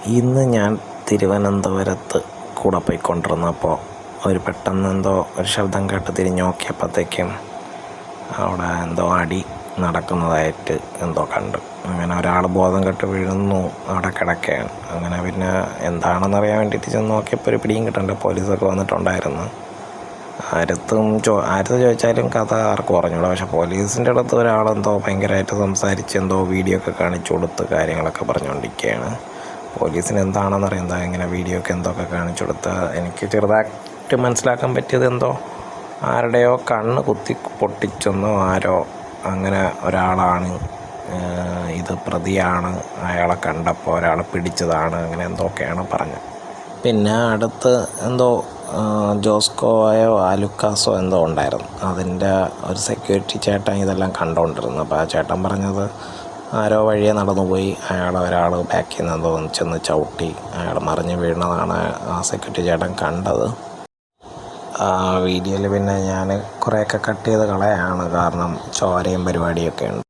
ഇന്ന് ഞാൻ തിരുവനന്തപുരത്ത് കൂടെ പോയിക്കൊണ്ടിരുന്നപ്പോൾ പെട്ടെന്ന് എന്തോ ഒരു ശബ്ദം കേട്ട് തിരിഞ്ഞു നോക്കിയപ്പോഴത്തേക്കും അവിടെ എന്തോ അടി നടക്കുന്നതായിട്ട് എന്തോ കണ്ടു. അങ്ങനെ ഒരാൾ ബോധം കെട്ട് വീഴുന്നു, അവിടെ കിടക്കുകയാണ്. അങ്ങനെ പിന്നെ എന്താണെന്നറിയാൻ വേണ്ടിയിട്ട് ചെന്ന് നോക്കിയപ്പോൾ ഒരു പിടിയും കിട്ടണ്ട. പോലീസൊക്കെ വന്നിട്ടുണ്ടായിരുന്നു. ആരത്ത് ചോദിച്ചാലും കഥ ആർക്കും പറഞ്ഞൂടാ. പക്ഷെ പോലീസിൻ്റെ അടുത്ത് ഒരാളെന്തോ ഭയങ്കരമായിട്ട് സംസാരിച്ച് എന്തോ വീഡിയോ ഒക്കെ കാണിച്ചു കൊടുത്ത് കാര്യങ്ങളൊക്കെ പറഞ്ഞുകൊണ്ടിരിക്കുകയാണ്. പോലീസിന് എന്താണെന്നറിയാം, എന്താ ഇങ്ങനെ വീഡിയോ ഒക്കെ എന്തൊക്കെ കാണിച്ചു കൊടുത്ത്. എനിക്ക് ചെറുതായിട്ട് മനസ്സിലാക്കാൻ പറ്റിയത് എന്തോ ആരുടെയോ കണ്ണ് കുത്തി പൊട്ടിച്ചെന്നോ ആരോ അങ്ങനെ ഒരാളാണ് ഇത് പ്രതിയാണ്, അയാളെ കണ്ടപ്പോൾ ഒരാളെ പിടിച്ചതാണ്, അങ്ങനെ എന്തൊക്കെയാണ് പറഞ്ഞത്. പിന്നെ അടുത്ത് എന്തോ ജോസ്കോയോ ആലുക്കാസോ എന്തോ ഉണ്ടായിരുന്നു. അതിൻ്റെ ഒരു സെക്യൂരിറ്റി ചേട്ടൻ ഇതെല്ലാം കണ്ടുകൊണ്ടിരുന്നു. അപ്പോൾ ആ ചേട്ടൻ പറഞ്ഞത് ആരോ വഴിയെ നടന്നുപോയി, ഒരാൾ ബാക്കിൽ നിന്ന് എന്തോ ചെന്ന് ചവിട്ടി അയാൾ മറിഞ്ഞ് വീണതാണ് ആ സെക്യൂരിറ്റി ചേട്ടൻ കണ്ടത്. ആ വീഡിയോയിൽ പിന്നെ ഞാൻ കുറേയൊക്കെ കട്ട് ചെയ്ത് കളയാണ്, കാരണം ചോരയും പരിപാടിയൊക്കെ ഉണ്ട്.